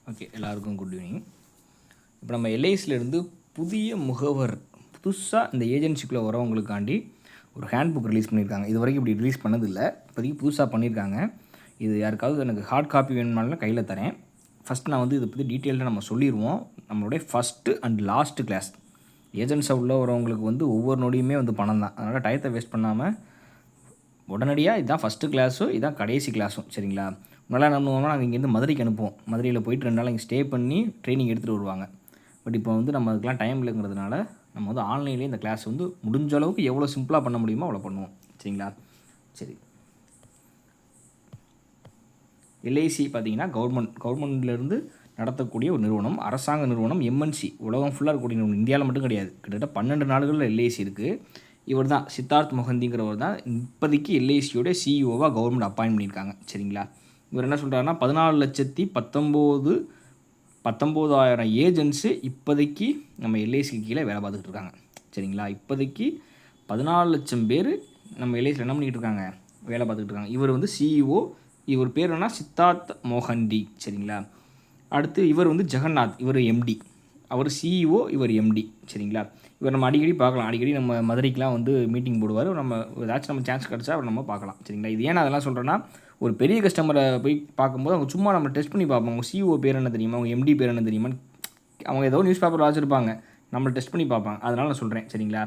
Okay, எல்லாருக்கும் good evening. இப்போ நம்ம எல்ஐசிலேருந்து புதிய முகவர் புதுசாக இந்த ஏஜென்சிக்குள்ளே வரவங்களுக்காண்டி ஒரு ஹேண்ட் புக் ரிலீஸ் பண்ணியிருக்காங்க. இது வரைக்கும் இப்படி ரிலீஸ் பண்ணதில்லை, இப்போதைக்கு புதுசாக பண்ணியிருக்காங்க. இது யாருக்காவது எனக்கு ஹார்ட் காப்பி வேணுமானாலும் கையில் தரேன். ஃபஸ்ட் நான் இதை பற்றி டீட்டெயில்டாக நம்ம சொல்லிடுவோம். நம்மளுடைய ஃபஸ்ட்டு அண்ட் லாஸ்ட்டு கிளாஸ் ஏஜென்ட்ஸாக உள்ள வரவங்களுக்கு ஒவ்வொரு நொடியுமே பணம் தான். அதனால் டயத்தை வேஸ்ட் பண்ணாமல் உடனடியாக இதுதான் ஃபஸ்ட்டு கிளாஸும் இதுதான் கடைசி கிளாஸும். சரிங்களா? முன்னாடி என்ன பண்ணுவாங்கன்னா, நாங்கள் இங்கேருந்து மதுரைக்கு அனுப்புவோம். மதுரையில் போயிட்டு 2 நாள் இங்கே ஸ்டே பண்ணி ட்ரைனிங் எடுத்துகிட்டு வருவாங்க. பட் இப்போ நம்ம அதுக்கெலாம் டைம் இல்லைங்கிறதுனால நம்ம ஆன்லைன்லேயே இந்த கிளாஸ் முடிஞ்ச அளவுக்கு எவ்வளோ சிம்பிளாக பண்ண முடியுமோ அவ்வளோ பண்ணுவோம். சரிங்களா? சரி. எல்ஐசி பார்த்திங்கன்னா கவர்மெண்ட்லேருந்து நடத்தக்கூடிய ஒரு நிறுவனம், அரசாங்க நிறுவனம், எம்என்சி, உலகம் ஃபுல்லாக இருக்கக்கூடிய நிறுவனம். இந்தியாவில் மட்டும் கிடையாது, கிட்டத்தட்ட 12 நாடுகளில் எல்ஐசி இருக்குது. இவர் தான் சித்தார்த் மொஹந்திங்கிறவர் தான் இப்போதைக்கு எல்ஐசியோட சிஇஓவாக கவர்மெண்ட் அப்பாயின்ட் பண்ணியிருக்காங்க. சரிங்களா? இவர் என்ன சொல்கிறாருன்னா 14,19,000 ஏஜென்ட்ஸு இப்போதைக்கு நம்ம எல்ஐசிக்கு கீழே வேலை பார்த்துக்கிட்டு இருக்காங்க. சரிங்களா? இப்போதைக்கு 14 லட்சம் பேர் நம்ம எல்ஐசியில் என்ன பண்ணிக்கிட்டு இருக்காங்க, வேலை பார்த்துக்கிட்டு இருக்காங்க. இவர் சிஇஓ. இவர் பேர் என்ன, சித்தார்த் மொஹந்தி. சரிங்களா? அடுத்து இவர் ஜெகநாத், இவர் எம்டி. அவர் சிஇஓ, இவர் எம்டி. சரிங்களா? இவர் நம்ம அடிக்கடி பார்க்கலாம். அடிக்கடி நம்ம மதுரைக்கெலாம் மீட்டிங் போடுவார். நம்ம ஏதாச்சும் நம்ம சான்ஸ் கிடச்சா அவர் நம்ம பார்க்கலாம். சரிங்களா? இது ஏன் அதெல்லாம் சொல்கிறேன்னா, ஒரு பெரிய கஸ்டமரை போய் பார்க்கும்போது அவங்க சும்மா நம்ம டெஸ்ட் பண்ணி பார்ப்போம். அவங்க சிஇஓ பேர் என்ன தெரியுமா, அவங்க எம்டி பேர் என்ன தெரியுமான்னு அவங்க ஏதோ நியூஸ் பேப்பர் வாசிச்சிருப்பாங்க, நம்மளை டெஸ்ட் பண்ணி பார்ப்பாங்க. அதனால் நான் சொல்கிறேன். சரிங்களா?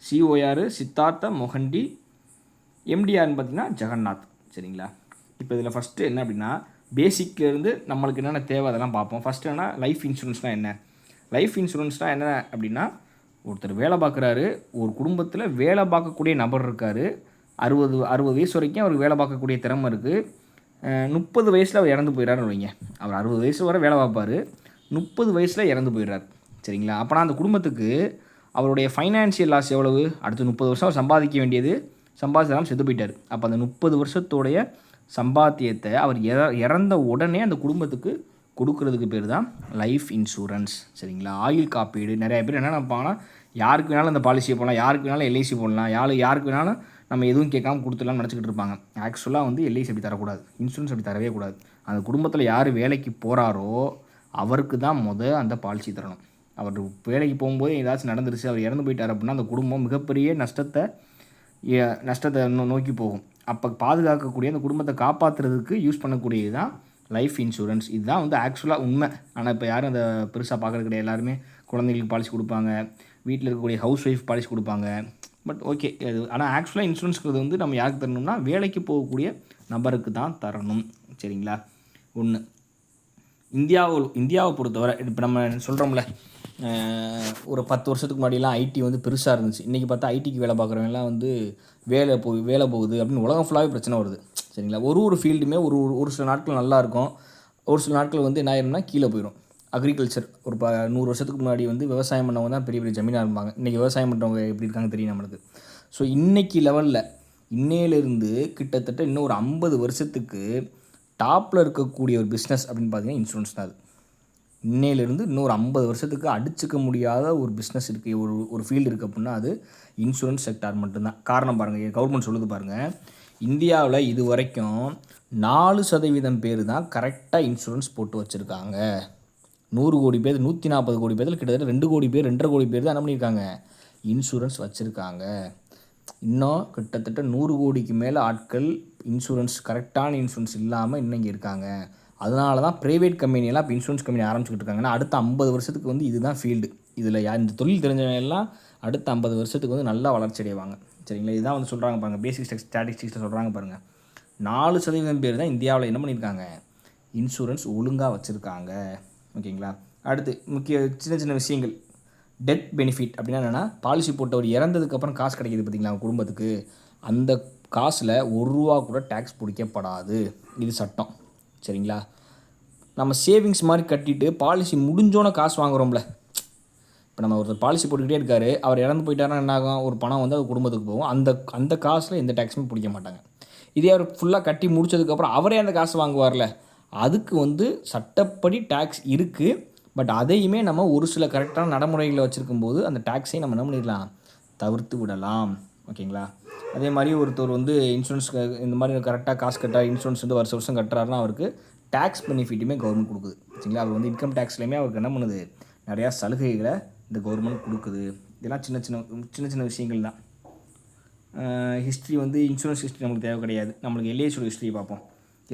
சிஇஓ யார், சித்தார்த்த மொஹந்தி. எம்டி யாருன்னு பார்த்தீங்கன்னா ஜெகநாத். சரிங்களா? இப்போ இதில் ஃபஸ்ட்டு என்ன அப்படின்னா, பேசிக்லேருந்து நம்மளுக்கு என்னென்ன தேவை அதெல்லாம் பார்ப்போம். ஃபஸ்ட்டு என்ன, லைஃப் இன்சூரன்ஸ்னால் என்ன. லைஃப் இன்சூரன்ஸ்னால் என்ன அப்படின்னா, ஒருத்தர் வேலை பார்க்குறாரு, ஒரு குடும்பத்தில் வேலை பார்க்கக்கூடிய நபர் இருக்கார். 60 வயசு வரைக்கும் அவருக்கு வேலை பார்க்கக்கூடிய திறமை இருக்குது. 30 வயசில் அவர் இறந்து போயிடறாருன்னு வைங்க. அவர் 60 வயசு வரை வேலை பார்ப்பார், 30 வயசில் இறந்து போயிடுறார். சரிங்களா? அப்போனா அந்த குடும்பத்துக்கு அவருடைய ஃபைனான்ஷியல் லாஸ் எவ்வளவு, அடுத்த 30 வருஷம் அவர் சம்பாதிக்க வேண்டியது, சம்பாதிச்சாலும் செத்து போயிட்டார். அப்போ அந்த 30 வருஷத்தோடைய சம்பாத்தியத்தை அவர் இறந்த உடனே அந்த குடும்பத்துக்கு கொடுக்கறதுக்கு பேர் தான் லைஃப் இன்சூரன்ஸ். சரிங்களா? ஆயுள் காப்பீடு. நிறைய பேர் என்ன நினைப்பாங்கன்னா, யாருக்கு வேணாலும் அந்த பாலிசியை போடலாம், யாருக்கு வேணாலும் எல்ஐசி போடலாம், யாருக்கு வேணாலும் நம்ம எதுவும் கேட்காம கொடுத்துடலாம்னு நினச்சிக்கிட்டு இருப்பாங்க. ஆக்சுவலாக எல்ஐசி அப்படி தரக்கூடாது, இன்சூரன்ஸ் அப்படி தரவே கூடாது. அந்த குடும்பத்தில் யார் வேலைக்கு போகிறாரோ அவருக்கு தான் அந்த பாலிசி தரணும். அவர் வேலைக்கு போகும்போது ஏதாச்சும் நடந்துருச்சு, அவர் இறந்து போயிட்டார் அப்படின்னா அந்த குடும்பம் மிகப்பெரிய நஷ்டத்தை நோக்கி போகும். அப்போ பாதுகாக்கக்கூடிய அந்த குடும்பத்தை காப்பாற்றுறதுக்கு யூஸ் பண்ணக்கூடியது தான் லைஃப் இன்சூரன்ஸ். இதுதான் ஆக்சுவலாக உண்மை. ஆனால் இப்போ யாரும் அதை பெருசாக பார்க்குறது கிடையாது. எல்லாருமே குழந்தைங்களுக்கு பாலிசி கொடுப்பாங்க, வீட்டில் இருக்கக்கூடிய ஹவுஸ் ஒய்ஃப் பாலிசி கொடுப்பாங்க. பட் ஓகே, அது ஆனால் ஆக்சுவலாக இன்சூரன்ஸ்ங்கிறது நம்ம யாருக்கு தரணும்னா, வேலைக்கு போகக்கூடிய நபருக்கு தான் தரணும். சரிங்களா? ஒன்று. இந்தியாவை பொறுத்தவரை இப்போ நம்ம சொல்கிறோம்ல, ஒரு 10 வருஷத்துக்கு முன்னாடிலாம் ஐடி பெருசாக இருந்துச்சு. இன்றைக்கி பார்த்தா ஐடிக்கு வேலை பார்க்குறவங்கலாம் வேலை போகுது அப்படின்னு உலகம் ஃபுல்லாகவே பிரச்சனை வருது. சரிங்களா? ஒரு ஃபீல்டுமே ஒரு சில நாட்கள் நல்லாயிருக்கும், ஒரு சில நாட்கள் என்ன ஆயிரும்னா கீழே போயிடும். அக்ரிகல்ச்சர் ஒரு 100 வருஷத்துக்கு முன்னாடி விவசாயம் பண்ணவங்க தான் பெரிய பெரிய ஜமீனாக இருப்பாங்க. இன்றைக்கி விவசாயம் பண்ணுறவங்க எப்படி இருக்காங்க தெரியும் நம்மளுக்கு. ஸோ இன்றைக்கி லெவலில் இன்னையிலேருந்து கிட்டத்தட்ட இன்னும் ஒரு 50 வருஷத்துக்கு டாப்பில் இருக்கக்கூடிய ஒரு பிஸ்னஸ் அப்படின்னு பார்த்தீங்கன்னா இன்சூரன்ஸ் தான். அது இன்னையிலேருந்து இன்னொரு 50 வருஷத்துக்கு அடிச்சுக்க முடியாத ஒரு பிஸ்னஸ் இருக்குது, ஒரு ஃபீல்டு இருக்குது அப்படின்னா அது இன்சூரன்ஸ் செக்டார் மட்டும்தான். காரணம் பாருங்கள், கவர்மெண்ட் சொல்லுது பாருங்கள், இந்தியாவில் இது வரைக்கும் 4% பேர் தான் கரெக்டாக இன்சூரன்ஸ் போட்டு வச்சுருக்காங்க. 100 கோடி பேர், 140 கோடி பேர், கிட்டத்தட்ட 2 கோடி பேர், 2.5 கோடி பேர் தான் என்ன பண்ணியிருக்காங்க, இன்சூரன்ஸ் வச்சுருக்காங்க. இன்னும் கிட்டத்தட்ட 100 கோடிக்கு மேலே ஆட்கள் இன்சூரன்ஸ், கரெக்டான இன்சூரன்ஸ் இல்லாமல் இன்னும் இங்கே இருக்காங்க. அதனால தான் ப்ரைவேட் கம்பெனியெல்லாம் இப்போ இன்சூரன்ஸ் கம்பெனி ஆரம்பிச்சுக்கிட்டு இருக்காங்கன்னா, அடுத்த 50 வருஷத்துக்கு இதுதான் ஃபீல்டு. இதில் இந்த தொழில் தெரிஞ்சவங்க எல்லாம் அடுத்த 50 வருஷத்துக்கு நல்லா வளர்ச்சி அடைவாங்க. சரிங்களா? இதுதான் சொல்கிறாங்க பாருங்கள், பேசிக் ஸ்டாட்டிஸ்டிக்ஸில் சொல்கிறாங்க பாருங்கள். 4% பேர் தான் இந்தியாவில் என்ன பண்ணியிருக்காங்க, இன்சூரன்ஸ் ஒழுங்காக வச்சுருக்காங்க. ஓகேங்களா? அடுத்து முக்கிய சின்ன சின்ன விஷயங்கள். டெத் பெனிஃபிட் அப்படின்னா என்னென்னா, பாலிசி போட்டவர் இறந்ததுக்கப்புறம் காசு கிடைக்கிது பார்த்திங்களா குடும்பத்துக்கு, அந்த காசில் ₹1 கூட டேக்ஸ் பிடிக்கப்படாது. இது சட்டம். சரிங்களா? நம்ம சேவிங்ஸ் மாதிரி கட்டிட்டு பாலிசி முடிஞ்சோன்னே காசு வாங்குகிறோம்ல. இப்போ நம்ம ஒருத்தர் பாலிசி போட்டுக்கிட்டே இருக்கார், அவர் இறந்து போயிட்டாருன்னா என்ன ஆகும், ஒரு பணம் அது குடும்பத்துக்கு போகும். அந்த காசில் எந்த டேக்ஸுமே பிடிக்க மாட்டாங்க. இதே அவர் ஃபுல்லாக கட்டி முடிச்சதுக்கப்புறம் அவரே அந்த காசு வாங்குவார்ல, அதுக்கு சட்டப்படி டேக்ஸ் இருக்குது. பட் அதையுமே நம்ம ஒரு சில கரெக்டான நடைமுறைகளை வச்சுருக்கும்போது அந்த டேக்ஸை நம்ம என்ன பண்ணிடலாம், தவிர்த்து விடலாம். ஓகேங்களா? அதே மாதிரி ஒருத்தர் இன்சூரன்ஸ் இந்த மாதிரி கரெக்டாக காசு கட்டுறாரு, இன்சூரன்ஸ் வருஷம் வருஷம் கட்டுறாருன்னா அவருக்கு டேக்ஸ் பெனிஃபிட்டுமே கவர்மெண்ட் கொடுக்குது. சரிங்களா, அவர் வந்து இன்கம் டேக்ஸ்லையுமே அவருக்கு என்ன பண்ணுது, நிறையா சலுகைகளை இந்த கவர்மெண்ட் கொடுக்குது. இதெல்லாம் சின்ன சின்ன விஷயங்கள் தான். ஹிஸ்ட்ரி வந்து இன்சூரன்ஸ் ஹிஸ்ட்ரி நமக்கு தேவை கிடையாது. நம்மளுக்கு எல்ஐசியோட ஹிஸ்ட்ரி பார்ப்போம்.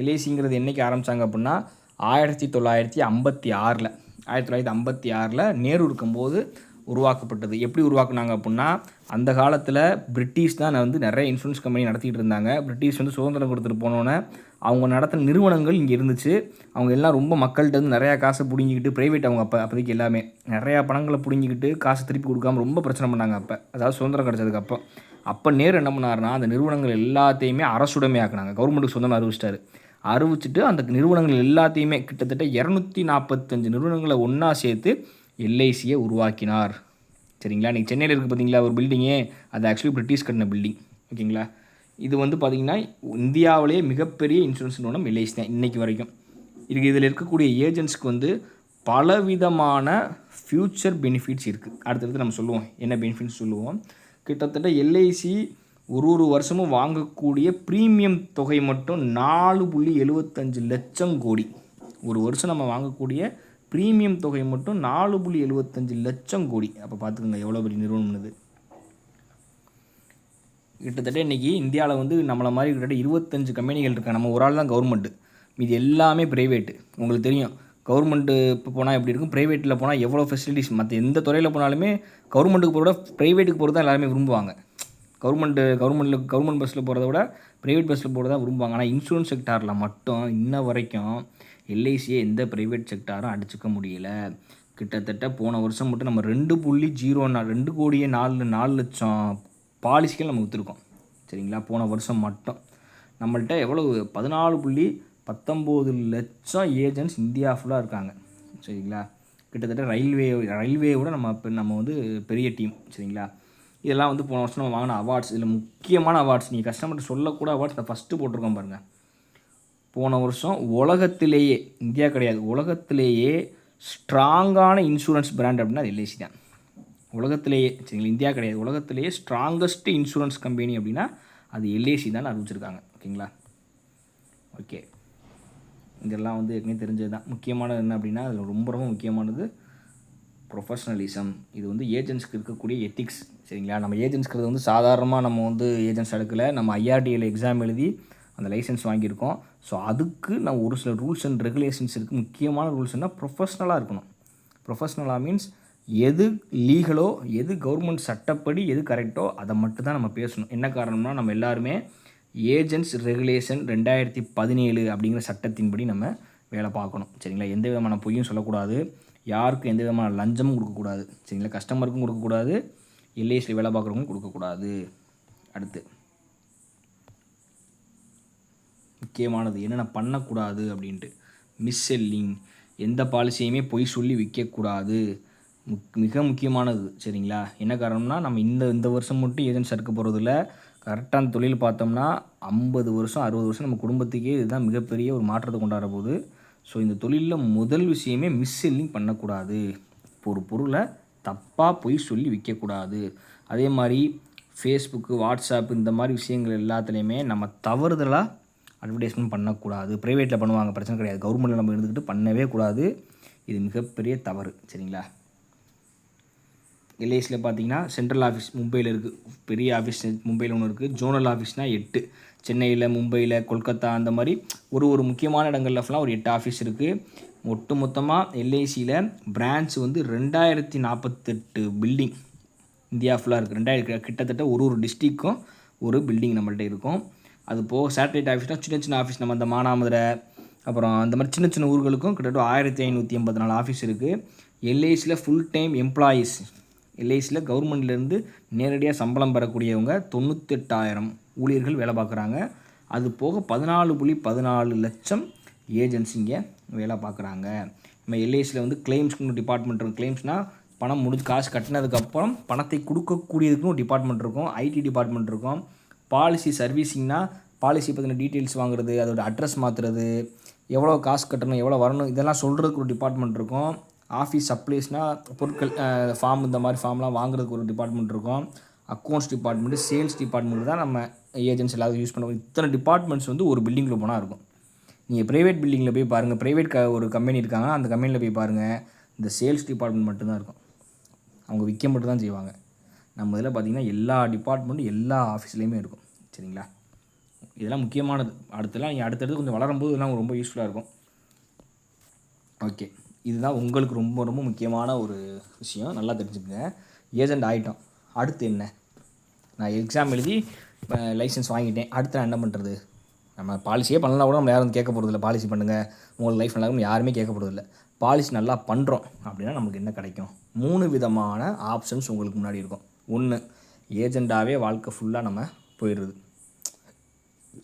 எல்ஐசிங்கிறது என்றைக்கு ஆரம்பித்தாங்க அப்படின்னா 1956 நேரு இருக்கும்போது உருவாக்கப்பட்டது. எப்படி உருவாக்குனாங்க அப்படின்னா, அந்த காலத்தில் பிரிட்டிஷ் தான் வந்து நிறைய இன்சூரன்ஸ் கம்பெனி நடத்திட்டு இருந்தாங்க. பிரிட்டிஷ் வந்து சுதந்திரம் கொடுத்துட்டு போனோன்னே அவங்க நடத்தின நிறுவனங்கள் இங்கே இருந்துச்சு. அவங்க எல்லாம் ரொம்ப மக்கள்கிட்ட வந்து நிறையா காசை பிடுங்கிக்கிட்டு, ப்ரைவேட் அவங்க அப்போதைக்கு எல்லாமே நிறையா பணங்களை பிடுங்கிக்கிட்டு காசு திருப்பி கொடுக்காம ரொம்ப பிரச்சனை பண்ணாங்க அப்போ. அதாவது சுதந்திரம் கிடச்சதுக்கு அப்போ நேரு என்ன பண்ணாருன்னா, அந்த நிறுவனங்கள் எல்லாத்தையுமே அரசுடைமையாக்குனாங்க. கவர்மெண்ட்டுக்கு சொந்தமாக அறிவிச்சிட்டு அந்த நிறுவனங்கள் எல்லாத்தையுமே கிட்டத்தட்ட 245 நிறுவனங்களை ஒன்றா சேர்த்து எல்ஐசியை உருவாக்கினார். சரிங்களா, இன்றைக்கி சென்னையில் இருக்குது பார்த்தீங்களா ஒரு பில்டிங்கே, அது ஆக்சுவலி பிரிட்டிஷ் கட்டின பில்டிங். ஓகேங்களா, இது வந்து பார்த்திங்கன்னா இந்தியாவிலேயே மிகப்பெரிய இன்சூரன்ஸ் நிறுவனம் எல்ஐசி தான் இன்றைக்கி வரைக்கும். இதில் இருக்கக்கூடிய ஏஜென்ட்ஸ்க்கு வந்து பலவிதமான ஃப்யூச்சர் பெனிஃபிட்ஸ் இருக்குது. அடுத்தடுத்து நம்ம சொல்லுவோம் என்ன பெனிஃபிட்ஸ் சொல்லுவோம். கிட்டத்தட்ட எல்ஐசி ஒரு வருஷமும் வாங்கக்கூடிய ப்ரீமியம் தொகை மட்டும் 4.75 லட்சம் கோடி. ஒரு வருஷம் நம்ம வாங்கக்கூடிய ப்ரீமியம் தொகை மட்டும் 4.75 லட்சம் கோடி. அப்போ பார்த்துக்கோங்க எவ்வளோ பெரிய நிறுவனம்னு. கிட்டத்தட்ட இன்றைக்கி இந்தியாவில் வந்து நம்மளை மாதிரி கிட்டத்தட்ட 25 கம்பெனிகள் இருக்காங்க. நம்ம ஒரு ஆள் தான் கவர்மெண்ட்டு, இது எல்லாமே ப்ரைவேட்டு. உங்களுக்கு தெரியும் கவர்மெண்ட்டு இப்போ போனால் எப்படி இருக்கும், ப்ரைவேட்டில் போனால் எவ்வளோ ஃபெசிலிட்டிஸ். மற்ற எந்த துறையில் போனாலுமே கவர்மெண்ட்டுக்கு போகிறத ப்ரைவேட்டுக்கு போகிறது தான் எல்லாருமே விரும்புவாங்க. கவர்மெண்ட் பஸ்ஸில் போகிறத விட ப்ரைவேட் பஸ்ஸில் போகிறத தான் விரும்புவாங்க. ஆனால் இன்சூரன்ஸ் செக்டாரில் மட்டும் இன்ன வரைக்கும் எல்ஐசியை எந்த ப்ரைவேட் செக்டாரும் அடிச்சுக்க முடியலை. கிட்டத்தட்ட போன வருஷம் மட்டும் நம்ம 2 லட்சம் பாலிசிகள் நம்ம விற்றுருக்கோம். சரிங்களா, போன வருஷம் மட்டும் நம்மள்கிட்ட எவ்வளோ 14.19 லட்சம் ஏஜென்ட்ஸ் இந்தியா ஃபுல்லாக இருக்காங்க. சரிங்களா, கிட்டத்தட்ட ரயில்வேயோட நம்ம வந்து பெரிய டீம். சரிங்களா, இதெல்லாம் வந்து போன வருஷம் நம்ம வாங்கின அவார்ட்ஸ். இதில் முக்கியமான அவார்ட்ஸ், நீங்கள் கஸ்டமர்கிட்ட சொல்லக்கூட அவார்ட்ஸ் நான் ஃபஸ்ட்டு போட்டிருக்கோம் பாருங்கள். போன வருஷம் உலகத்திலேயே, இந்தியா கிடையாது, உலகத்திலேயே ஸ்ட்ராங்கான இன்சூரன்ஸ் பிராண்ட் அப்படின்னா அது எல்ஐசி தான். உலகத்திலேயே, சரிங்களா, இந்தியா கிடையாது, உலகத்திலேயே ஸ்ட்ராங்கஸ்ட் இன்சூரன்ஸ் கம்பெனி அப்படின்னா அது எல்ஐசி தான் அறிவிச்சிருக்காங்க. ஓகேங்களா, ஓகே, இதெல்லாம் வந்து ஏற்கனவே தெரிஞ்சது தான். முக்கியமானது என்ன அப்படின்னா அதில் ரொம்ப ரொம்ப முக்கியமானது ப்ரொஃபஷ்னலிசம். இது வந்து ஏஜென்ட்ஸ்க்கு இருக்கக்கூடிய எத்திக்ஸ். சரிங்களா, நம்ம ஏஜென்ட்ஸ்க்கு வந்து சாதாரணமாக நம்ம வந்து ஏஜென்ட்ஸ் எடுக்கலை, நம்ம ஐஆர்டிஏல எக்ஸாம் எழுதி அந்த லைசன்ஸ் வாங்கியிருக்கோம். ஸோ அதுக்கு நான் ஒரு சில ரூல்ஸ் அண்ட் ரெகுலேஷன்ஸ் இருக்குது. முக்கியமான ரூல்ஸ்னால் ப்ரொஃபஷ்னலாக இருக்கணும். ப்ரொஃபஷ்னலாக மீன்ஸ் எது லீகலோ, எது கவர்மெண்ட் சட்டப்படி எது கரெக்டோ அதை மட்டும் தான் நம்ம பேசணும். என்ன காரணம்னா நம்ம எல்லாருமே ஏஜென்ட்ஸ் ரெகுலேஷன் 2017 அப்படிங்கிற சட்டத்தின்படி நம்ம வேலை பார்க்கணும். சரிங்களா, எந்த விதமான பொய்யும் சொல்லக்கூடாது, யாருக்கும் எந்த விதமான லஞ்சமும் கொடுக்கக்கூடாது. சரிங்களா, கஸ்டமருக்கும் கொடுக்கக்கூடாது, எல்ஐசியில் வேலை பார்க்குறவங்களும் கொடுக்கக்கூடாது. அடுத்து முக்கியமானது என்னென்ன பண்ணக்கூடாது அப்படின்ட்டு, மிஸ்செல்லிங், எந்த பாலிசியுமே பொய் சொல்லி விற்கக்கூடாது, மிக முக்கியமானது. சரிங்களா, என்ன காரணம்னா நம்ம இந்த வருஷம் மட்டும் ஏஜென்ட்ஸ் எடுக்க போகிறதில்ல. கரெக்டான தொழில் பார்த்தோம்னா 50 வருஷம் 60 வருஷம் நம்ம குடும்பத்துக்கே இதுதான் மிகப்பெரிய ஒரு மாற்றத்தை கொண்டாட போகுது. ஸோ இந்த தொழிலில் முதல் விஷயமே மிஸ்செல்லிங் பண்ணக்கூடாது. ஒரு பொருளை தப்பாக பொய் சொல்லி விற்கக்கூடாது. அதே மாதிரி ஃபேஸ்புக்கு, வாட்ஸ்அப் இந்த மாதிரி விஷயங்கள் எல்லாத்துலேயுமே நம்ம தவறுதலாக அட்வர்டைஸ்மெண்ட் பண்ணக்கூடாது. ப்ரைவேட்டில் பண்ணுவாங்க, பிரச்சனை கிடையாது. கவர்மெண்ட்டில் நம்ம இருந்துக்கிட்டு பண்ணவே கூடாது. இது மிகப்பெரிய தவறு. சரிங்களா, எல்ஐசியில் பார்த்தீங்கன்னா சென்ட்ரல் ஆஃபீஸ் மும்பையில் இருக்குது, பெரிய ஆஃபீஸ் மும்பையில் ஒன்று இருக்குது. ஜோனல் ஆஃபீஸ்னால் 8, சென்னையில், மும்பையில், கொல்கத்தா அந்த மாதிரி ஒரு முக்கியமான இடங்கள்ல ஃபுல்லாக ஒரு 8 ஆஃபீஸ் இருக்குது. மொத்தமாக எல்ஐசியில் பிரான்ச் வந்து 2048 பில்டிங் இந்தியா ஃபுல்லாக இருக்குது. கிட்டத்தட்ட ஒரு டிஸ்ட்ரிக்கும் ஒரு பில்டிங் நம்மள்கிட்ட இருக்கும். அது போக சேட்டலைட் ஆஃபீஸ்னால் சின்ன ஆஃபீஸ், நம்ம அந்த மானாமதுரை அப்புறம் அந்த மாதிரி சின்ன ஊர்களுக்கும் கிட்டத்தட்ட 1584 ஆஃபீஸ் இருக்குது. எல்ஐசியில் ஃபுல் டைம் எம்ப்ளாயீஸ், எல்ஐசியில் கவர்மெண்ட்லேருந்து நேரடியாக சம்பளம் பெறக்கூடியவங்க 98,000 ஊழியர்கள் வேலை பார்க்குறாங்க. அது போக 14.14 லட்சம் ஏஜென்ட்ஸ் இங்கே வேலை பார்க்குறாங்க. நம்ம எல்ஐசியில் வந்து கிளைம்ஸ்க்கு டிபார்ட்மெண்ட் இருக்கும். கிளைம்ஸ்னால் பணம் முடிஞ்சு காசு கட்டினதுக்கப்புறம் பணத்தை கொடுக்கக்கூடியதுக்குன்னு ஒரு டிபார்ட்மெண்ட் இருக்கும். ஐடி டிபார்ட்மெண்ட் இருக்கும். பாலிசி சர்வீஸிங்னால் பாலிசி பற்றின டீட்டெயில்ஸ் வாங்குறது, அதோட அட்ரஸ் மாற்றுறது, எவ்வளோ காசு கட்டணும், எவ்வளோ வரணும், இதெல்லாம் சொல்கிறதுக்கு ஒரு டிபார்ட்மெண்ட் இருக்கும். ஆஃபீஸ் சப்ளைஸ்னால் பொருட்கள், ஃபார்ம், இந்த மாதிரி ஃபார்ம்லாம் வாங்குறதுக்கு ஒரு டிபார்ட்மெண்ட் இருக்கும். அக்கௌண்ட்ஸ் டிபார்ட்மெண்ட்டு, சேல்ஸ் டிபார்ட்மெண்ட் தான் நம்ம ஏஜென்ட்ஸ் எல்லாரும் யூஸ் பண்ணுவோம். இத்தனை டிபார்ட்மெண்ட்ஸ் வந்து ஒரு பில்டிங்கில் போனால் இருக்கும். நீங்கள் ப்ரைவேட் பில்டிங்கில் போய் பாருங்கள், ப்ரைவேட் ஒரு கம்பெனி இருக்காங்க, அந்த கம்பெனியில் போய் பாருங்கள், இந்த சேல்ஸ் டிபார்ட்மெண்ட் மட்டும்தான் இருக்கும். அவங்க விற்க மட்டும் தான் செய்வாங்க. நம்ம இதில் பார்த்திங்கன்னா எல்லா டிபார்ட்மெண்ட்டும் எல்லா ஆஃபீஸ்லேயுமே இருக்கும். சரிங்களா, இதெல்லாம் முக்கியமானது. அடுத்தலாம் நீங்கள் அடுத்தடுத்து கொஞ்சம் வளரும்போது இதெல்லாம் ரொம்ப யூஸ்ஃபுல்லாக இருக்கும். ஓகே, இதுதான் உங்களுக்கு ரொம்ப ரொம்ப முக்கியமான ஒரு விஷயம். நல்லா தெரிஞ்சுக்கங்க. ஏஜெண்ட் ஆகிட்டோம், அடுத்து என்ன? நான் எக்ஸாம் எழுதி லைசன்ஸ் வாங்கிட்டேன், அடுத்து நான் என்ன பண்ணுறது? நம்ம பாலிசியே பண்ணலாம் கூட நம்ம யாரும் கேட்க போகிறதில்ல. பாலிசி பண்ணுங்கள், உங்களுக்கு லைஃப் நல்லா யாருமே கேட்க போகிறதில்ல. பாலிசி நல்லா பண்ணுறோம் அப்படின்னா நமக்கு என்ன கிடைக்கும்? 3 விதமான ஆப்ஷன்ஸ் உங்களுக்கு முன்னாடி இருக்கும். 1, ஏஜெண்டாகவே வாழ்க்கை ஃபுல்லாக நம்ம போயிடுறது.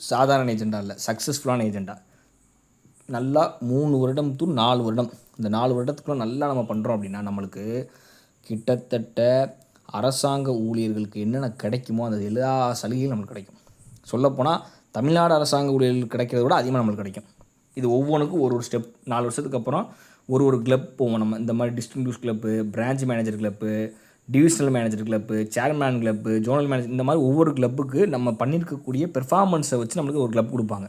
சாதாரண ஏஜெண்டாக இல்லை, சக்ஸஸ்ஃபுல்லான ஏஜெண்டாக நல்லா 3 வருடம் to 4 வருடம், இந்த 4 வருடத்துக்குள்ளே நல்லா நம்ம பண்ணுறோம் அப்படின்னா நம்மளுக்கு கிட்டத்தட்ட அரசாங்க ஊழியர்களுக்கு என்னென்ன கிடைக்குமோ அந்த எல்லா சலுகையும் நம்மளுக்கு கிடைக்கும். சொல்லப்போனால் தமிழ்நாடு அரசாங்க ஊழியர்களுக்கு கிடைக்கிறத விட அதிகமாக நம்மளுக்கு கிடைக்கும். இது ஒவ்வொன்றுக்கும் ஒரு ஸ்டெப். 4 வருஷத்துக்கு அப்புறம் ஒரு கிளப் போவோம் நம்ம. இந்த மாதிரி distribute club, branch manager club, divisional manager club, chairman club, zonal manager, இந்த மாதிரி ஒவ்வொரு கிளப்புக்கு நம்ம பண்ணியிருக்கக்கூடிய பெர்ஃபார்மன்ஸை வச்சு நம்மளுக்கு ஒரு கிளப் கொடுப்பாங்க.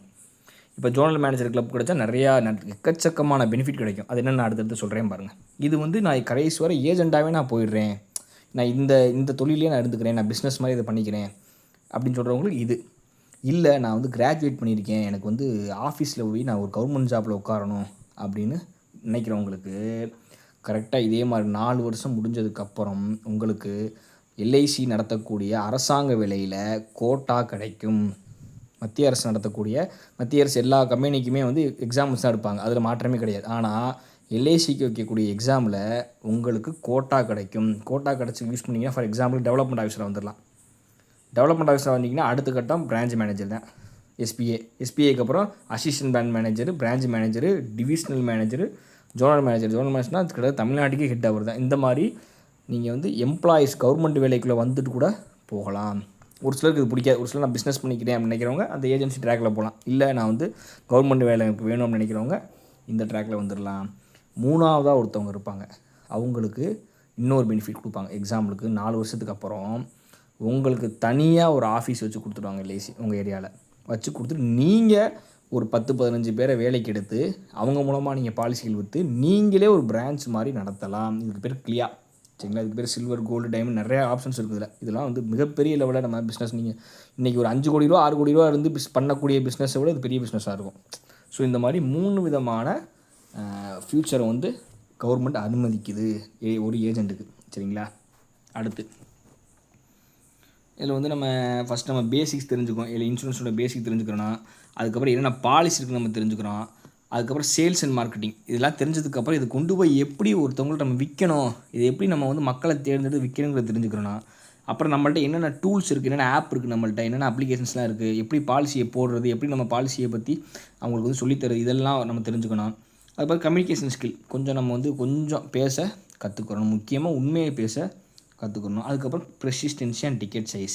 இப்போ ஜோனல் மேனேஜர் கிளப் கிடைச்சா நிறையா எக்கச்சக்கமான பெனிஃபிட் கிடைக்கும். அது என்னென்ன அடுத்தடுத்து சொல்கிறேன் பாருங்கள். இது நான் கடைசி வரை ஏஜெண்டாகவே நான் போயிடுறேன், நான் இந்த தொழிலே நான் எடுத்துக்கிறேன், நான் பிஸ்னஸ் மாதிரி இதை பண்ணிக்கிறேன் அப்படின்னு சொல்கிறவங்களுக்கு இது. இல்லை, நான் கிராஜுவேட் பண்ணியிருக்கேன், எனக்கு ஆஃபீஸில் போய் நான் ஒரு கவர்மெண்ட் ஜாப்பில் உட்காரணும் அப்படின்னு நினைக்கிறவங்களுக்கு கரெக்டாக இதே மாதிரி 4 வருஷம் முடிஞ்சதுக்கப்புறம் உங்களுக்கு எல்ஐசி நடத்தக்கூடிய அரசாங்க வேலையில் கோட்டா கிடைக்கும். மத்திய அரசு நடத்தக்கூடிய, மத்திய அரசு எல்லா கம்பெனிக்குமே எக்ஸாம்ஸ் தான் எடுப்பாங்க, அதில் மாற்றமே கிடையாது. ஆனால் எல்ஐசிக்கு வைக்கக்கூடிய எக்ஸாமில் உங்களுக்கு கோட்டா கிடைக்கும். கோட்டா கிடச்சி யூஸ் பண்ணிங்கன்னா ஃபார் எக்ஸாம்பிள் டெவலப்மெண்ட் ஆஃபீஸில் வந்துடலாம். டெவலப்மெண்ட் ஆஃபீஸில் வந்தீங்கன்னா அடுத்த கட்டம் பிரான்ச் மேனேஜர் தான், எஸ்பிஏக்கு அப்புறம் assistant branch manager, branch manager, divisional manager, zonal மேனேஜர்னால் அது கிட்ட தமிழ்நாட்டுக்கே ஹெட் அவர் தான். இந்த மாதிரி நீங்கள் எம்ப்ளாயீஸ் கவர்மெண்ட் வேலைக்குள்ளே வந்துட்டு கூட போகலாம். ஒரு சிலருக்கு இது பிடிக்காது. ஒரு சிலர் நான் பிஸ்னஸ் பண்ணிக்கிறேன் அப்படின்னு நினைக்கிறவங்க அந்த ஏஜென்சி ட்ராக்கில் போகலாம். இல்லை, நான் கவர்மெண்ட் வேலை எனக்கு வேணும்னு நினைக்கிறவங்க இந்த ட்ராக்கில் வந்துடலாம். 3ஆவதாக ஒருத்தவங்க இருப்பாங்க, அவங்களுக்கு இன்னொரு பெனிஃபிட் கொடுப்பாங்க. எக்ஸாம்பிளுக்கு 4 வருஷத்துக்கு அப்புறம் உங்களுக்கு தனியாக ஒரு ஆஃபீஸ் வச்சு கொடுத்துடுவாங்க எல்ஐசி. உங்கள் ஏரியாவில் வச்சு கொடுத்துட்டு நீங்கள் ஒரு 10-15 பேரை வேலைக்கு எடுத்து அவங்க மூலமாக நீங்கள் பாலிசிகள் விற்று நீங்களே ஒரு பிரான்ச் மாதிரி நடத்தலாம். இதுக்கு பேர் கிளியா. சரிங்களா, இதுக்கு பேர் சில்வர், கோல்டு, டைமண்ட், நிறையா ஆப்ஷன்ஸ் இருக்குது. இதெல்லாம் மிகப்பெரிய லெவலில் நம்ம பிஸ்னஸ். நீங்கள் இன்றைக்கி ஒரு 5 கோடி ரூபா 6 கோடி ரூபா இருந்து பண்ணக்கூடிய பிஸ்னஸை விட இது பெரிய பிஸ்னஸாக இருக்கும். ஸோ இந்த மாதிரி 3 விதமான ஃப்யூச்சரை கவர்மெண்ட் அனுமதிக்குது ஒரு ஏஜெண்ட்டுக்கு. சரிங்களா, அடுத்து இதில் நம்ம ஃபஸ்ட் நம்ம பேசிக்ஸ் தெரிஞ்சுக்கோம். இல்லை இன்சூரன்ஸோட பேசிக் தெரிஞ்சுக்கிறோன்னா, அதுக்கப்புறம் என்னென்ன பாலிசி இருக்குன்னு நம்ம தெரிஞ்சுக்கிறோம். அதுக்கப்புறம் சேல்ஸ் அண்ட் மார்க்கெட்டிங் இதெல்லாம் தெரிஞ்சதுக்கப்புறம் இது கொண்டு போய் எப்படி ஒருத்தவங்கள்ட்ட நம்ம விற்கணும், இது எப்படி நம்ம மக்களை தேர்ந்தெடுத்து விற்கணுங்கிறத தெரிஞ்சுக்கிறோன்னா, அப்புறம் நம்மள்ட்ட என்னென்ன டூல்ஸ் இருக்குது, என்னென்ன ஆப் இருக்குது, நம்மள்ட்ட என்னென்ன அப்ளிகேஷன்ஸ்லாம் இருக்குது, எப்படி பாலிசியை போடுறது, எப்படி நம்ம பாலிசியை பற்றி அவங்களுக்கு சொல்லித்தரது, இதெல்லாம் நம்ம தெரிஞ்சுக்கணும். அதுக்கப்புறம் கம்யூனிகேஷன் ஸ்கில் கொஞ்சம் நம்ம கொஞ்சம் பேச கற்றுக்கணும். முக்கியமாக உண்மையை பேச கற்றுக்கணும். அதுக்கப்புறம் ப்ரெசிஸ்டன்சி அண்ட் டிக்கெட் சைஸ்.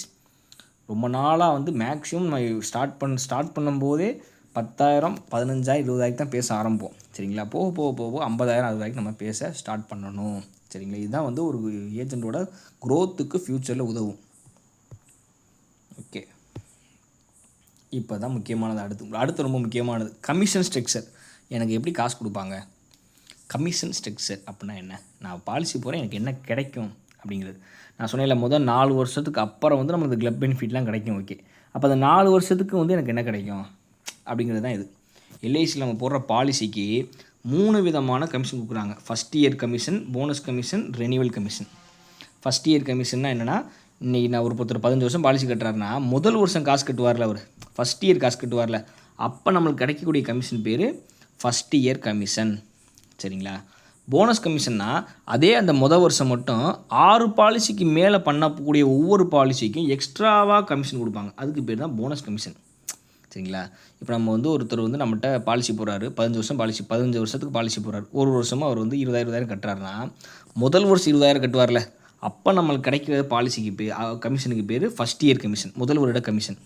ரொம்ப நாளாக மேக்ஸிமம் நம்ம ஸ்டார்ட் பண்ணும்போதே 10,000, 15,000, 20,000 தான் பேச ஆரம்பிப்போம். சரிங்களா, போக 50,000, 60,000 நம்ம பேச ஸ்டார்ட் பண்ணணும். சரிங்களா, இதுதான் ஒரு ஏஜெண்ட்டோட க்ரோத்துக்கு ஃப்யூச்சரில் உதவும். ஓகே, இப்போ தான் முக்கியமானது. அடுத்து ரொம்ப முக்கியமானது கமிஷன் ஸ்ட்ரக்சர். எனக்கு எப்படி காசு கொடுப்பாங்க? கமிஷன் ஸ்ட்ரக்சர் அப்படின்னா என்ன? நான் பாலிசி போகிறேன், எனக்கு என்ன கிடைக்கும் அப்படிங்கிறது. நான் சொன்னேன்ல, முதல் 4 வருஷத்துக்கு அப்புறம் நம்மளுக்கு கிளப் பெனிஃபிட்லாம் கிடைக்கும். ஓகே, அப்போ அந்த 4 வருஷத்துக்கு எனக்கு என்ன கிடைக்கும் அப்படிங்கிறது தான் இது. எல்ஐசியில் நம்ம போடுற பாலிசிக்கு 3 விதமான கமிஷன் கொடுக்குறாங்க. First year commission, bonus commission, renewal commission. First year கமிஷன்னா என்னென்னா, இன்றைக்கி நான் ஒருத்தர் 15 வருஷம் பாலிசி கட்டுறாருன்னா முதல் வருஷம் காசு கட்டுவார்ல, அவர் ஃபஸ்ட் இயர் காசு கட்டுவார்ல, அப்போ நம்மளுக்கு கிடைக்கக்கூடிய கமிஷன் பேர் ஃபஸ்ட் இயர் கமிஷன். சரிங்களா, போனஸ் கமிஷன்னா அதே அந்த வருஷம் மட்டும் 6 பாலிசிக்கு மேலே பண்ணக்கூடிய ஒவ்வொரு பாலிசிக்கும் எக்ஸ்ட்ராவாக கமிஷன் கொடுப்பாங்க. அதுக்கு பேர் தான் போனஸ் கமிஷன். சரிங்களா, இப்போ நம்ம ஒருத்தர் நம்மகிட்ட பாலிசி போடுறாரு, 15 வருஷம் பாலிசி, 15 வருஷத்துக்கு பாலிசி போடுறாரு. ஒரு வருஷமாக அவர் 20,000 கட்டுறாருன்னா முதல் வருஷம் 20,000 கட்டுவார்ல, அப்போ நம்மளுக்கு கிடைக்கிற பாலிசிக்கு கமிஷனுக்கு பேர் ஃபஸ்ட் இயர் கமிஷன், முதல் வருட கமிஷன்.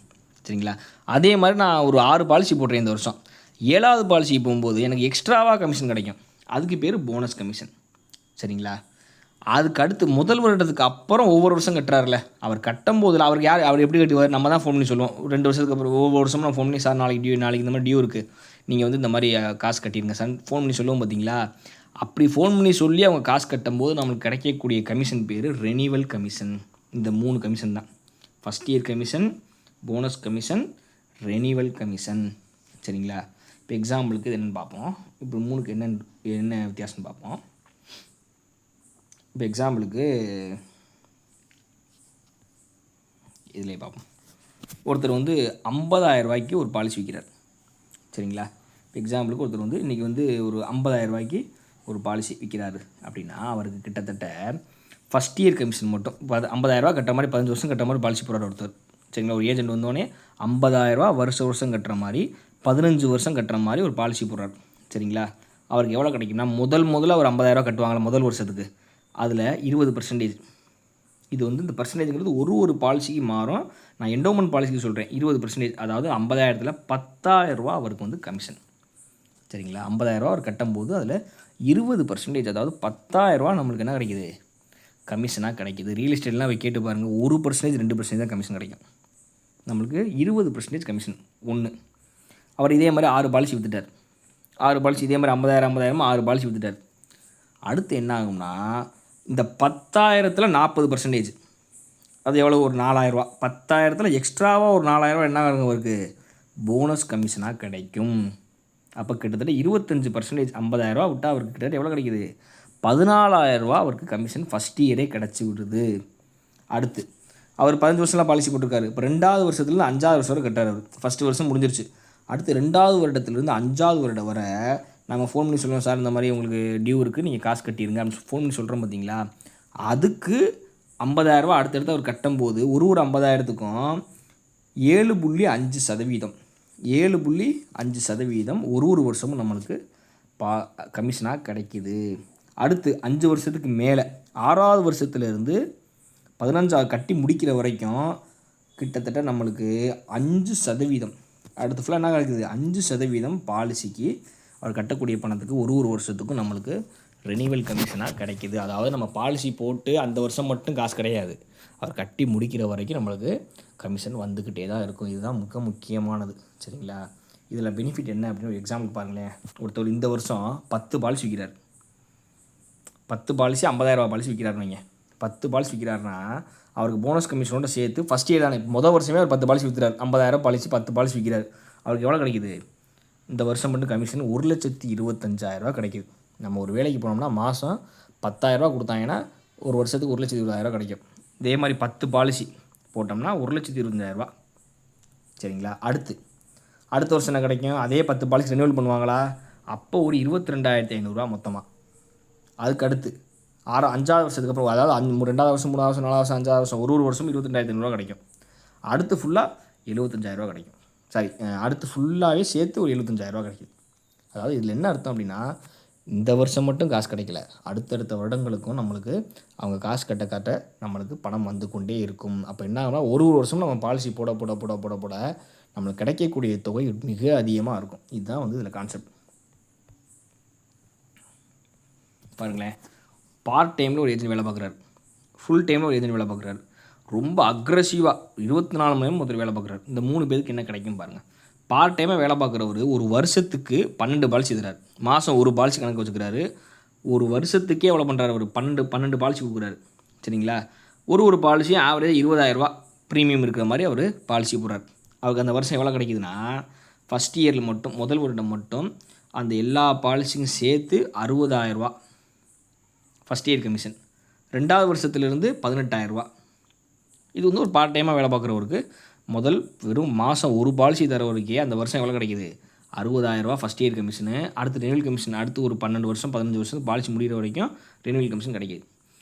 சரிங்களா, அதே மாதிரி நான் ஒரு 6 பாலிசி போடுறேன் இந்த வருஷம், 7வது பாலிசி போகும்போது எனக்கு எக்ஸ்ட்ராவாக கமிஷன் கிடைக்கும். அதுக்கு பேர் போனஸ் கமிஷன். சரிங்களா, அதுக்கு அடுத்து முதல் வருடத்துக்கு அப்புறம் ஒவ்வொரு வருஷம் கட்டுறாருல, அவர் கட்டும் போதில் அவர் எப்படி கட்டுவார்? நம்ம தான் ஃபோன் பண்ணி சொல்லுவோம். 2 வருஷத்துக்கு அப்புறம் ஒவ்வொரு வருஷமும் நான் ஃபோன் பண்ணி, சார் நாளைக்கு இந்த மாதிரி டியூ இருக்குது, நீங்கள் வந்து இந்த மாதிரி காசு கட்டிடுங்க ஃபோன் பண்ணி சொல்லுவோம் பார்த்தீங்களா, அப்படி ஃபோன் பண்ணி சொல்லி அவங்க காசு கட்டும்போது நம்மளுக்கு கிடைக்கக்கூடிய கமிஷன் பேர் ரெனிவல் கமிஷன். இந்த 3 கமிஷன் தான். First year commission, bonus commission, renewal commission. சரிங்களா? இப்போ எக்ஸாம்பிளுக்கு இது என்னென்னு பார்ப்போம். இப்போ 3க்கு என்ன வித்தியாசம்னு பார்ப்போம். இப்போ எக்ஸாம்பிளுக்கு இதிலே பார்ப்போம். ஒருத்தர் வந்து 50,000 ரூபாய்க்கு ஒரு பாலிசி விற்கிறார். சரிங்களா? இப்போ எக்ஸாம்பிளுக்கு ஒருத்தர் வந்து இன்றைக்கி வந்து ஒரு 50,000 ரூபாய்க்கு ஒரு பாலிசி விற்கிறாரு அப்படின்னா, அவருக்கு கிட்டத்தட்ட ஃபஸ்ட் இயர் கமிஷன் மட்டும் இப்போ அது 50,000 ரூபா கட்டுற மாதிரி 15 வருஷம் கட்டுற மாதிரி பாலிசி போடுறார் ஒருத்தர். சரிங்களா? ஒரு ஏஜென்ட் வந்தோடனே 50,000 ரூபா வருஷம் கட்டுற மாதிரி 15 வருஷம் கட்டுற மாதிரி ஒரு பாலிசி போடுறார். சரிங்களா? அவருக்கு எவ்வளோ கிடைக்கும்னா, முதல்ல ஒரு 50,000 ரூபா கட்டுவாங்களா முதல் வருஷத்துக்கு, அதில் 20%. இது வந்து இந்த பர்சன்டேஜுங்கிறது ஒரு பாலிசிக்கு மாறும். நான் என்டோமெண்ட் பாலிசிக்கு சொல்கிறேன் 20%. அதாவது 50,000த்தில் 10,000 ரூபா அவருக்கு வந்து கமிஷன். சரிங்களா? 50,000 ரூபா அவர் கட்டும்போது அதில் 20%, அதாவது 10,000 ரூபா நம்மளுக்கு என்ன கிடைக்கிது, கமிஷனாக கிடைக்கிது. ரியல் எஸ்டேட்லாம் போய் கேட்டு பாருங்கள், 1% 2% தான் கமிஷன் கிடைக்கும். நம்மளுக்கு 20% கமிஷன். அவர் இதே மாதிரி 6 பாலிசி விற்றுட்டார். 6 பாலிசி இதே மாதிரி 50,000 6 பாலிசி விற்றுட்டார். அடுத்து என்ன ஆகும்னா, இந்த 10,000த்தில் 40%, அது எவ்வளோ, ஒரு 4,000 ரூபா. 10,000த்தில் எக்ஸ்ட்ராவாக ஒரு 4,000 ரூபா என்ன ஆகுங்க அவருக்கு, போனஸ் கமிஷனாக கிடைக்கும். அப்போ கிட்டத்தட்ட 25%, 50,000 ரூபா விட்டால் அவருக்கு கிட்டத்தட்ட எவ்வளோ கிடைக்கிது, 14,000 ரூபா அவருக்கு கமிஷன் ஃபஸ்ட் இயரே கிடச்சி விடுது. அடுத்து அவர் 15 வருஷம்லாம் பாலிசி போட்டிருக்காரு. இப்போ 2வது வருஷத்துலேருந்து 5வது வருஷம் வரை கட்டார். அவர் ஃபஸ்ட்டு வருஷம் முடிஞ்சிருச்சு. அடுத்து 2வது வருடத்துலேருந்து 5வது வருடம் வரை நம்ம ஃபோன் பண்ணி சொல்லுவோம், சார் இந்த மாதிரி உங்களுக்கு டியூ இருக்குது, நீங்கள் காசு கட்டிடுங்க அப்படின்னு ஃபோன் பண்ணி சொல்கிறோம் பார்த்தீங்களா. அதுக்கு 50,000 ரூபா அடுத்தடுத்து அவர் கட்டும்போது ஒரு 50,000த்துக்கும் 7.5%, 7.5% ஒரு வருஷமும் நம்மளுக்கு கமிஷனாக கிடைக்கிது. அடுத்து 5 வருஷத்துக்கு மேலே 6வது வருஷத்துலேருந்து 15வது கட்டி முடிக்கிற வரைக்கும் கிட்டத்தட்ட நம்மளுக்கு 5%, அடுத்து ஃபுல்லாக என்ன கிடைக்குது, 5% பாலிசிக்கு அவர் கட்டக்கூடிய பணத்துக்கு ஒரு வருஷத்துக்கும் நம்மளுக்கு ரெனிவல் கமிஷனாக கிடைக்கிது. அதாவது நம்ம பாலிசி போட்டு அந்த வருஷம் மட்டும் காசு கிடையாது, அவர் கட்டி முடிக்கிற வரைக்கும் நம்மளுக்கு கமிஷன் வந்துக்கிட்டே தான் இருக்கும். இதுதான் மிக முக்கியமானது. சரிங்களா? இதில் பெனிஃபிட் என்ன அப்படின்னு ஒரு எக்ஸாம்பிள் பாருங்களேன். ஒருத்தர் இந்த வருஷம் 10 பாலிசி விற்கிறார். 10 பாலிசி 50,000 ரூபா பாலிசி விற்கிறாருன்னு வைங்க. 10 பாலிசி விற்கிறாருன்னா அவருக்கு போனஸ் கமிஷனோட சேர்த்து ஃபஸ்ட் இயர் தானே, முதல் வருஷமே அவர் 10 பாலிசி விற்கிறார். 50,000 பாலிசி 10 பாலிசி விற்கிறார். அவருக்கு எவ்வளோ கிடைக்கிது, இந்த வருஷம் மட்டும் கமிஷன் 1,25,000 ரூபா கிடைக்கிது. நம்ம ஒரு வேலைக்கு போனோம்னா மாதம் 10,000 ரூபா கொடுத்தாங்கன்னா ஒரு வருஷத்துக்கு 1,20,000 கிடைக்கும். இதே மாதிரி 10 பாலிசி போட்டோம்னா 1,20,000 ரூபா. சரிங்களா? அடுத்த வருஷம் என்ன கிடைக்கும், அதே 10 பாலிசி ரெனியூவல் பண்ணுவாங்களா, அப்போ ஒரு 22,500 ரூபா மொத்தமாக. அதுக்கு அடுத்து 5வது வருஷத்துக்கு அப்புறம், அதாவது 2வது வருஷம் 3வது வருஷம் 4வது வருஷம் 5வது வருஷம் ஒரு வருஷம் 22,500 ரூபா கிடைக்கும். அடுத்து ஃபுல்லாக 75,000 ரூபா கிடைக்கும். அடுத்து ஃபுல்லாகவே சேர்த்து ஒரு 75,000 ரூபா கிடைக்குது. அதாவது இதில் என்ன அர்த்தம் அப்படின்னா, இந்த வருஷம் மட்டும் காசு கிடைக்கல, அடுத்தடுத்த வருடங்களுக்கும் நம்மளுக்கு அவங்க காசு கட்ட நம்மளுக்கு பணம் வந்து கொண்டே இருக்கும். அப்போ என்ன ஆகும்னா, ஒரு வருஷம் நம்ம பாலிசி போட நம்மளுக்கு கிடைக்கக்கூடிய தொகை மிக அதிகமாக இருக்கும். இதுதான் வந்து இதில் கான்செப்ட். பாருங்களேன், பார்ட் டைமில் ஒரு ஏஜென்ட் வேலை பார்க்குறாரு, ஃபுல் டைமில் ஒரு ஏஜென்ட் வேலை பார்க்குறாரு, ரொம்ப அக்ரெசிவாக 24 மணி நேரம் ஒருத்தர் வேலை பார்க்குறாரு. இந்த 3 பேருக்கு என்ன கிடைக்கும் பாருங்கள். பார்ட் டைமாக வேலை பார்க்குறவர் ஒரு வருஷத்துக்கு 12 பாலிசி எழுதுறாரு. மாதம் ஒரு பாலிசி கணக்கு வச்சுக்கிறாரு. ஒரு வருஷத்துக்கே எவ்வளோ பண்ணுறாரு, ஒரு 12 பாலிசி கொடுக்குறாரு. சரிங்களா? ஒரு பாலிசியும் ஆவரேஜ் 20,000 ரூபா ப்ரீமியம் இருக்கிற மாதிரி அவர் பாலிசி போடுறார். அவருக்கு அந்த வருஷம் எவ்வளோ கிடைக்குதுன்னா, ஃபஸ்ட் இயரில் மட்டும் முதல் வருடம் மட்டும் அந்த எல்லா பாலிசியும் சேர்த்து 60,000 ரூபா ஃபஸ்ட் இயர் கமிஷன். 2வது வருஷத்துலேருந்து 18,000 ரூபா. இது வந்து ஒரு பார்ட் டைமாக வேலை பார்க்குறவருக்கு முதல் வெறும் மாதம் ஒரு பாலிசி தரவருக்கே அந்த வருஷம் எவ்வளோ கிடைக்கிது, 60,000 ரூபா ஃபஸ்ட் இயர் கமிஷனு. அடுத்து ரெனிவல் கமிஷன், அடுத்து ஒரு 12 வருஷம் 15 வருஷம் பாலிசி முடிகிற வரைக்கும் ரெனிவல் கமிஷன் கிடைக்கிது.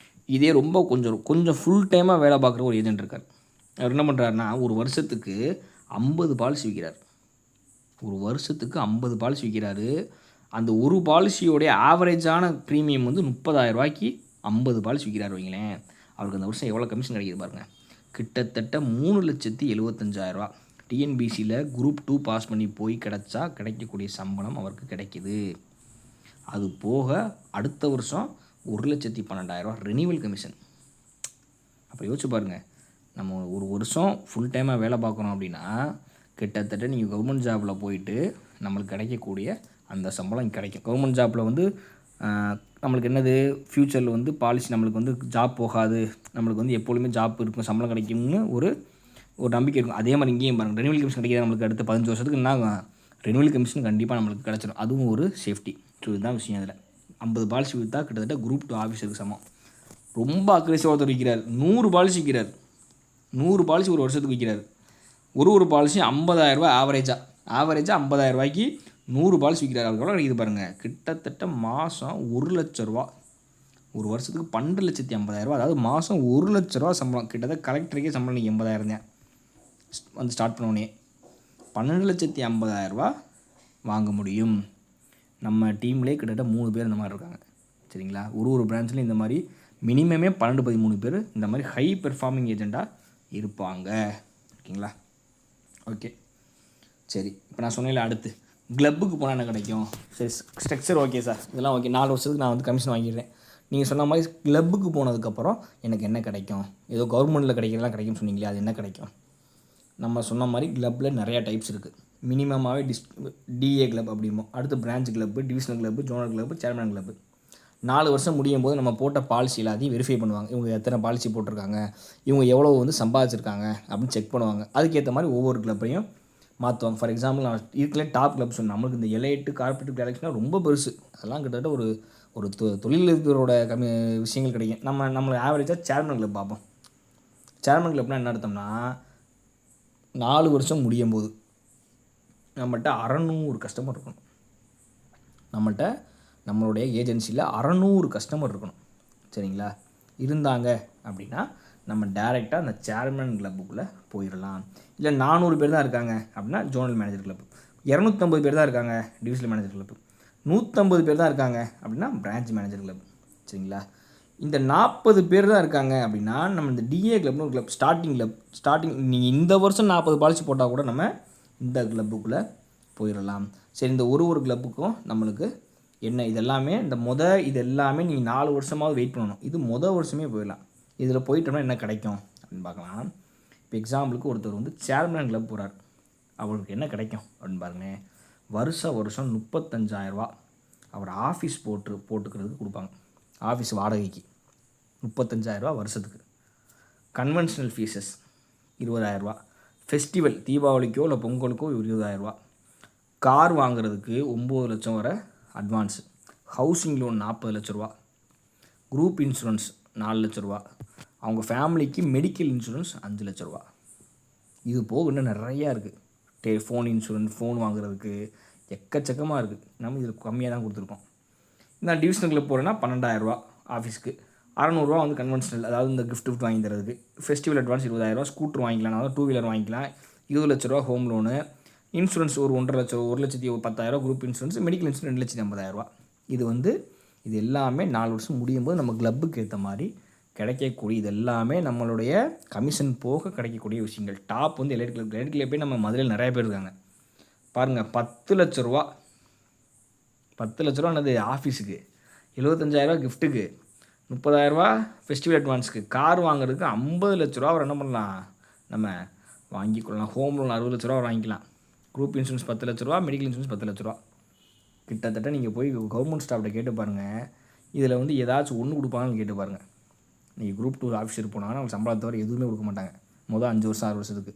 இதே ரொம்ப கொஞ்சம் ஃபுல் டைமாக வேலை பார்க்குற ஒரு ஏஜென்ட் இருக்கார். அவர் என்ன பண்ணுறாருன்னா, ஒரு வருஷத்துக்கு 50 பாலிசி விற்கிறார். ஒரு வருஷத்துக்கு 50 பாலிசி விற்கிறாரு. அந்த ஒரு பாலிசியோடைய ஆவரேஜான ப்ரீமியம் வந்து 30,000 ரூபாய்க்கு 50 பாலிசி விற்கிறார் வைங்களேன். அவருக்கு அந்த வருஷம் எவ்வளோ கமிஷன் கிடைக்கிது பாருங்கள். கிட்டத்தட்ட 3,75,000 ரூபா. டிஎன்பிசியில் குரூப் 2 பாஸ் பண்ணி போய் கிடைக்கக்கூடிய சம்பளம் அவருக்கு கிடைக்கிது. அது போக அடுத்த வருஷம் 1,12,000 ரூபா ரெனிவல் கமிஷன். அப்போ யோசிச்சு பாருங்கள், நம்ம ஒரு வருஷம் ஃபுல் டைமாக வேலை பார்க்குறோம் அப்படின்னா கிட்டத்தட்ட நீங்கள் கவர்மெண்ட் ஜாபில் போயிட்டு நம்மளுக்கு கிடைக்கக்கூடிய அந்த சம்பளம் கிடைக்கும். கவர்மெண்ட் ஜாப்பில் வந்து நம்மளுக்கு என்னது ஃப்யூச்சரில் வந்து பாலிசி நம்மளுக்கு வந்து ஜாப் போகாது, நம்மளுக்கு வந்து எப்பொழுதுமே ஜாப் இருக்கும், சம்பளம் கிடைக்கும்னு ஒரு நம்பிக்கை இருக்கும். அதே மாதிரி இங்கேயும் பாருங்கள், ரெனிவல் கமிஷன் கிடைக்கிது நம்மளுக்கு அடுத்த 15 வருஷத்துக்கு என்ன ரெனிவல் கமிஷன் கண்டிப்பாக நம்மளுக்கு கிடச்சிடும். அதுவும் ஒரு சேஃப்டி. ஸோ இதுதான் விஷயம். அதில் 50 பாலிசி விற்றா கிட்டத்தட்ட குரூப் 2 ஆஃபீஸருக்கு சமம். ரொம்ப அக்ரெசிவாக ஒருத்தர் விற்கிறார், 100 பாலிசி விற்கிறார். 100 பாலிசி ஒரு வருஷத்துக்கு விற்கிறார். ஒரு பாலிசி 50,000 ஆவரேஜாக 50,000 100 பாலிசி விற்கிறார். அதுக்கு எவ்வளோ கிடைக்குது பாருங்கள், கிட்டத்தட்ட மாதம் 1,00,000 ரூபா. ஒரு வருஷத்துக்கு 12,50,000, அதாவது மாதம் 1,00,000 ரூபா சம்பளம். கிட்டத்தட்ட கலெக்டருக்கே சம்பளம் நீங்கள் 80,000 தான் வந்து ஸ்டார்ட் பண்ணோடனே 12,50,000 வாங்க முடியும். நம்ம டீம்லேயே கிட்டத்தட்ட 3 பேர் இந்த மாதிரி இருக்காங்க. சரிங்களா, ஒரு பிரான்ச்லேயும் இந்த மாதிரி மினிமமே 12-13 பேர் இந்த மாதிரி ஹை பெர்ஃபார்மிங் ஏஜெண்ட்டாக இருப்பாங்க. ஓகேங்களா? ஓகே, சரி. இப்போ நான் சொன்னேன்ல, அடுத்து கிளப்புக்கு போனால் என்ன கிடைக்கும்? சரி, ஸ்ட்ரக்சர் ஓகே சார், இதெல்லாம் ஓகே. 4 வருஷத்துக்கு நான் வந்து கமிஷன் வாங்கிடுறேன். நீங்கள் சொன்ன மாதிரி கிளப்புக்கு போனதுக்கப்புறம் எனக்கு என்ன கிடைக்கும்? ஏதோ கவர்மெண்ட்டில் கிடைக்கிறதெல்லாம் கிடைக்கும்னு சொன்னீங்களே, அது என்ன கிடைக்கும்? நம்ம சொன்ன மாதிரி கிளப்பில் நிறையா டைப்ஸ் இருக்குது. மினிமமாகவே டிஏ கிளப் அப்படிமோ, அடுத்து branch club, divisional club, zonal club, chairman club. 4 வருஷம் முடியும் போது நம்ம போட்ட பாலிசி எல்லாத்தையும் வெரிஃபை பண்ணுவாங்க. இவங்க எத்தனை பாலிசி போட்டிருக்காங்க, இவங்க எவ்வளோ வந்து சம்பாதிச்சிருக்காங்க அப்படின்னு செக் பண்ணுவாங்க. அதுக்கேற்ற மாதிரி ஒவ்வொரு கிளப்பையும் மாற்றுவாங்க. ஃபார் எக்ஸாம்பிள், நான் இருக்கலே டாப் கிளப் சொன்னேன். நம்மளுக்கு இந்த எலைட்டு கார்பரேட் கேலக்ஷனாக ரொம்ப பெருசு. அதெல்லாம் கிட்டத்தட்ட ஒரு தொழிலதிபரோட விஷயங்கள் கிடைக்கும். நம்மளை ஆவரேஜாக சேர்மன் கிளப் பார்ப்போம். சேர்மன் கிளப்னால் என்ன அர்த்தம்னா, 4 வருஷம் முடியும் போது நம்மகிட்ட 600 கஸ்டமர் இருக்கணும். நம்மளுடைய ஏஜென்சியில் 600 கஸ்டமர் இருக்கணும். சரிங்களா? இருந்தாங்க அப்படின்னா நம்ம டேரெக்டாக அந்த சேர்மன் கிளப்புக்குள்ளே போயிடலாம். இல்லை 400 பேர் தான் இருக்காங்க அப்படின்னா ஜோனல் மேனேஜர் கிளப்பு, 250 பேர் தான் இருக்காங்க டிவிஷனல் மேனேஜர் கிளப்பு, 150 பேர் தான் இருக்காங்க அப்படின்னா பிரான்ச் மேனேஜர் கிளப். சரிங்களா? இந்த 40 பேர் தான் இருக்காங்க அப்படின்னா நம்ம இந்த டிஏ கிளப்னு ஒரு கிளப், ஸ்டார்டிங் நீங்கள் இந்த வருஷம் 40 பாலிசி போட்டால் கூட நம்ம இந்த கிளப்புக்குள்ளே போயிடலாம். சரி, இந்த ஒரு கிளப்புக்கும் நம்மளுக்கு என்ன இதெல்லாமே இது எல்லாமே நீங்கள் 4 வருஷமாவது வெயிட் பண்ணணும். இது வருஷமே போயிடலாம். இதில் போயிட்டோம்னா என்ன கிடைக்கும் அப்படின்னு பார்க்கலாம். இப்போ எக்ஸாம்பிளுக்கு ஒருத்தர் வந்து சேர்மன் கிளப் போகிறார், அவருக்கு என்ன கிடைக்கும் அப்படின்னு பாருங்கள். வருஷம் 35,000 அவர் ஆஃபீஸ் போட்டுக்கிறதுக்கு கொடுப்பாங்க. ஆஃபீஸ் வாடகைக்கு 35,000 வருஷத்துக்கு. கன்வென்ஷனல் ஃபீஸஸ் 20,000, ஃபெஸ்டிவல் தீபாவளிக்கோ இல்லை பொங்கலுக்கோ 20,000, கார் வாங்குறதுக்கு 9 லட்சம் வரை அட்வான்ஸு, ஹவுசிங் லோன் 40 லட்ச ரூபா, குரூப் இன்சூரன்ஸ் 4 லட்ச ரூபா, அவங்க ஃபேமிலிக்கு மெடிக்கல் இன்சூரன்ஸ் 5 லட்ச ரூபா. இது போக இன்னும் நிறையா இருக்குது. ஃபோன் இன்சூரன்ஸ், ஃபோன் வாங்குறதுக்கு எக்கச்சக்கமாக இருக்குது. நம்ம இதில் கம்மியாக தான் கொடுத்துருக்கோம். நான் டிவிஷனல் கிளப் போகிறேன்னா 12,000 ஆஃபீஸ்க்கு, 600 வந்து கன்வென்ஷனல், அதாவது இந்த கிஃப்ட் வாங்கி தரதுக்கு, ஃபெஸ்டிவல் அட்வான்ஸ் 20,000, ஸ்கூட்டர் வாங்கிக்கலாம், அதாவது 2 வீலர் வாங்கிக்கலாம், 20 லட்ச ரூபா ஹோம் லோனு, இன்சூரன்ஸ் ஒரு 1,50,000, 1,10,000 குரூப் இன்சூரன்ஸ், மெடிக்கல் இன்சூரன்ஸ் 2,50,000. இது எல்லாமே 4 வருஷம் முடியும் போது நம்ம கிளப்புக்கு ஏற்ற மாதிரி கிடைக்கக்கூடிய, இது எல்லாமே நம்மளுடைய கமிஷன் போக கிடைக்கக்கூடிய விஷயங்கள். டாப் வந்து எலைட் கிளப்பே நம்ம மதுரையில் நிறைய பேர் இருக்காங்க பாருங்கள். 10 லட்ச ரூபா என்னது ஆஃபீஸுக்கு, 75,000 கிஃப்ட்டுக்கு, 30,000 ஃபெஸ்டிவல் அட்வான்ஸுக்கு, கார் வாங்குறதுக்கு 50 லட்ச ரூபா அவர் என்ன பண்ணலாம், நம்ம வாங்கிக்கொள்ளலாம். ஹோம் லோன் 60 லட்ச ரூபா வாங்கிக்கலாம், குரூப் இன்சூரன்ஸ் 10 லட்ச ரூபா, மெடிக்கல் இன்சூரன்ஸ் 10 லட்ச ரூபா. கிட்டத்தட்ட நீங்கள் போய் கவர்மெண்ட் ஸ்டாஃப்கிட்ட கேட்டு பாருங்கள், இதில் வந்து ஏதாச்சும் ஒன்று கொடுப்பாங்கன்னு கேட்டு பாருங்கள். நீங்கள் குரூப் 2 ஆஃபீஸர் போனாங்கன்னா அவங்க சம்பளத்தை தவிர எதுவுமே கொடுக்க மாட்டாங்க. 5 வருஷம் 6 வருஷத்துக்கு.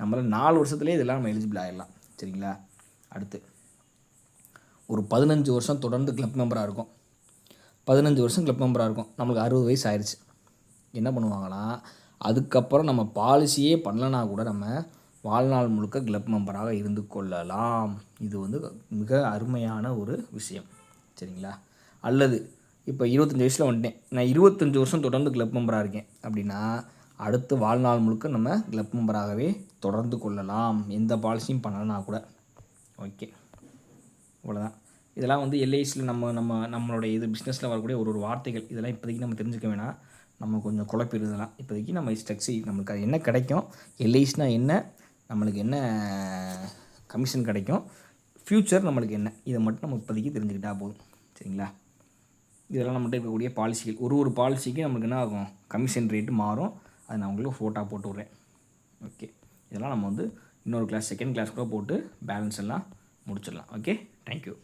நம்மளால் 4 வருஷத்துலேயே இதெல்லாம் நம்ம எலிஜிபிள் ஆகிடலாம். சரிங்களா? அடுத்து ஒரு 15 வருஷம் தொடர்ந்து கிளப் மெம்பராக இருக்கும். 15 வருஷம் கிளப் மெம்பராக இருக்கும். நம்மளுக்கு 60 வயசு ஆயிடுச்சு. என்ன பண்ணுவாங்கன்னா, அதுக்கப்புறம் நம்ம பாலிசியே பண்ணலனா கூட நம்ம வாழ்நாள் முழுக்க கிளப் மெம்பராக இருந்து கொள்ளலாம். இது வந்து மிக அருமையான ஒரு விஷயம். சரிங்களா? அல்லது இப்போ 25 வயசில் வந்துட்டேன், நான் 25 வருஷம் தொடர்ந்து கிளப் மெம்பராக இருக்கேன் அப்படின்னா அடுத்து வாழ்நாள் முழுக்க நம்ம கிளப் மெம்பராகவே தொடர்ந்து கொள்ளலாம், எந்த பாலிசியும் பண்ணலனா கூட. ஓகே, இவ்வளோதான். இதெல்லாம் வந்து எல்ஐசியில் நம்மளுடைய இது பிஸ்னஸில் வரக்கூடிய ஒரு வார்த்தைகள். இதெல்லாம் இப்போதைக்கு நம்ம தெரிஞ்சுக்க வேணாம், நம்ம கொஞ்சம் குழப்பிடுதலாம். இப்போதைக்கு நம்ம நம்மளுக்கு அது என்ன கிடைக்கும், எல்ஐசினா என்ன, நம்மளுக்கு என்ன கமிஷன் கிடைக்கும், ஃப்யூச்சர் நம்மளுக்கு என்ன, இதை மட்டும் நம்ம இப்போதைக்கு தெரிஞ்சுக்கிட்டால் போதும். சரிங்களா? இதெல்லாம் நம்மகிட்ட இருக்கக்கூடிய பாலிசிகள். ஒரு பாலிசிக்கு நம்மளுக்கு என்ன ஆகும், கமிஷன் ரேட்டு மாறும். அதை நான் உங்களுக்கு ஃபோட்டோ போட்டு விட்றேன். ஓகே, இதெல்லாம் நம்ம வந்து இன்னொரு கிளாஸ் செகண்ட் கிளாஸ் கூட போட்டு பேலன்ஸ் எல்லாம் முடிச்சிடலாம். Okay, thank you.